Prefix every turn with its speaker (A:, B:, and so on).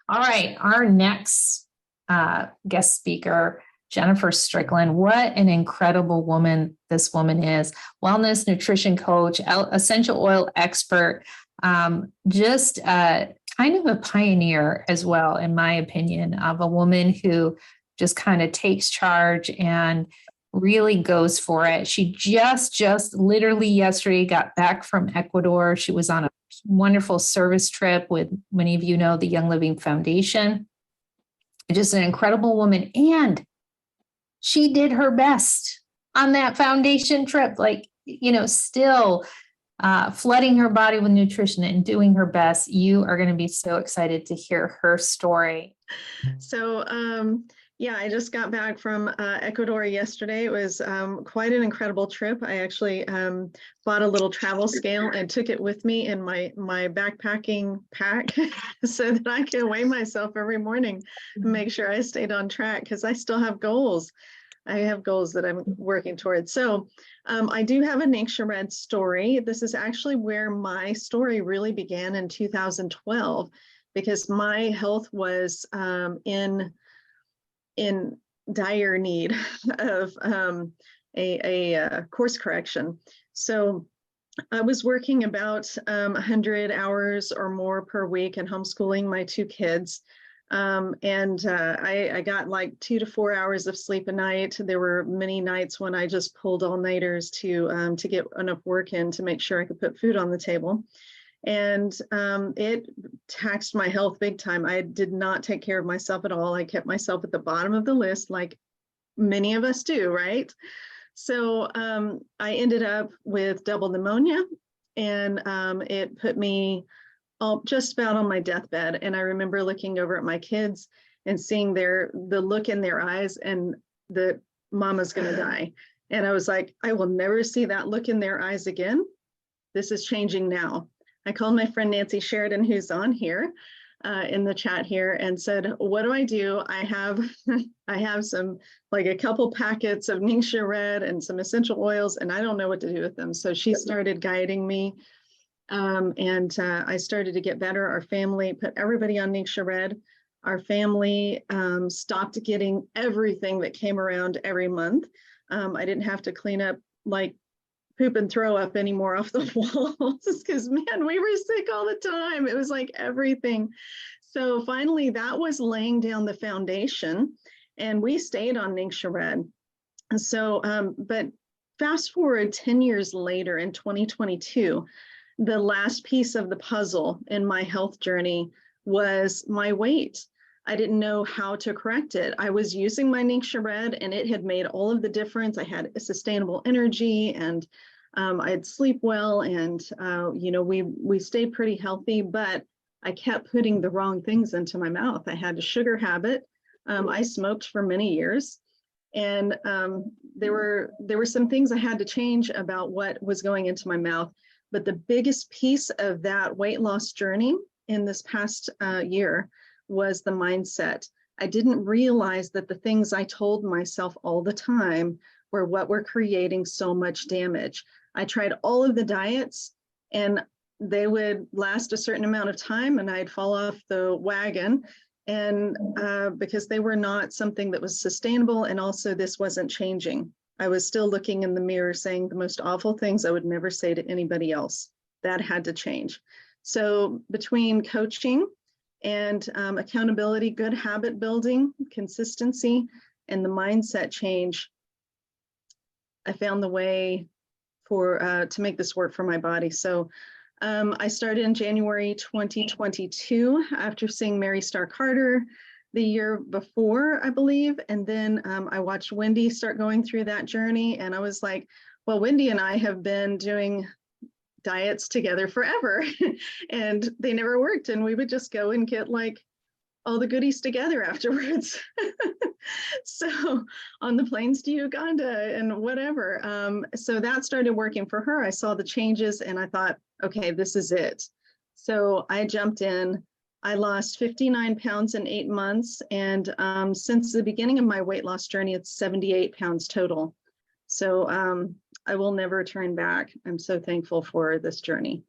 A: All right, our next guest speaker, Jennifer Strickland. What an incredible woman this woman is. Wellness nutrition coach, essential oil expert, just kind of a pioneer as well, in my opinion, of a woman who just kind of takes charge and really goes for it. She just literally yesterday got back from Ecuador. She was on a wonderful service trip with, many of you know, the Young Living Foundation. Just an incredible woman. And she did her best on that foundation trip, like, still flooding her body with nutrition and doing her best. You are going to be so excited to hear her story.
B: So, yeah, I just got back from Ecuador yesterday. It was quite an incredible trip. I actually bought a little travel scale and took it with me in my backpacking pack so that I can weigh myself every morning and make sure I stayed on track, because I still have goals. I have goals that I'm working towards. So I do have a NingXia story. This is actually where my story really began in 2012, because my health was in dire need of a course correction. So I was working about 100 hours or more per week and homeschooling my two kids. I got like 2 to 4 hours of sleep a night. There were many nights when I just pulled all-nighters to get enough work in to make sure I could put food on the table. And it taxed my health big time. I did not take care of myself at all. I kept myself at the bottom of the list, like many of us do, right? So I ended up with double pneumonia, and it put me just about on my deathbed. And I remember looking over at my kids and seeing the look in their eyes, and that mama's gonna die. And I was like, I will never see that look in their eyes again. This is changing now. I called my friend Nancy Sheridan, who's on here in the chat here, and said, what do? I have some, like a couple packets of NingXia Red and some essential oils, and I don't know what to do with them. So she started guiding me, and I started to get better. Our family put everybody on NingXia Red. Our family stopped getting everything that came around every month. I didn't have to clean up like poop and throw up anymore off the walls, because man, we were sick all the time. It was like everything. So finally that was laying down the foundation, and we stayed on NingXia Red. So but fast forward 10 years later, in 2022, the last piece of the puzzle in my health journey was my weight. I didn't know how to correct it. I was using my NingXia Red, and it had made all of the difference. I had a sustainable energy, and I'd sleep well, and we stayed pretty healthy, but I kept putting the wrong things into my mouth. I had a sugar habit. I smoked for many years, and there were some things I had to change about what was going into my mouth. But the biggest piece of that weight loss journey in this past year was the mindset. I didn't realize that the things I told myself all the time were what were creating so much damage. I tried all of the diets, and they would last a certain amount of time, and I'd fall off the wagon, and because they were not something that was sustainable, and also this wasn't changing. I was still looking in the mirror saying the most awful things I would never say to anybody else. That had to change. So between coaching and accountability, good habit building, consistency, and the mindset change, I found the way to make this work for my body. So I started in January 2022 after seeing Mary Star Carter the year before, I believe. And then I watched Wendy start going through that journey. And I was like, well, Wendy and I have been doing diets together forever and they never worked. And we would just go and get like all the goodies together afterwards. So on the planes to Uganda and whatever. So that started working for her. I saw the changes and I thought, okay, this is it. So I jumped in. I lost 59 pounds in 8 months. And since the beginning of my weight loss journey, it's 78 pounds total. So I will never turn back. I'm so thankful for this journey.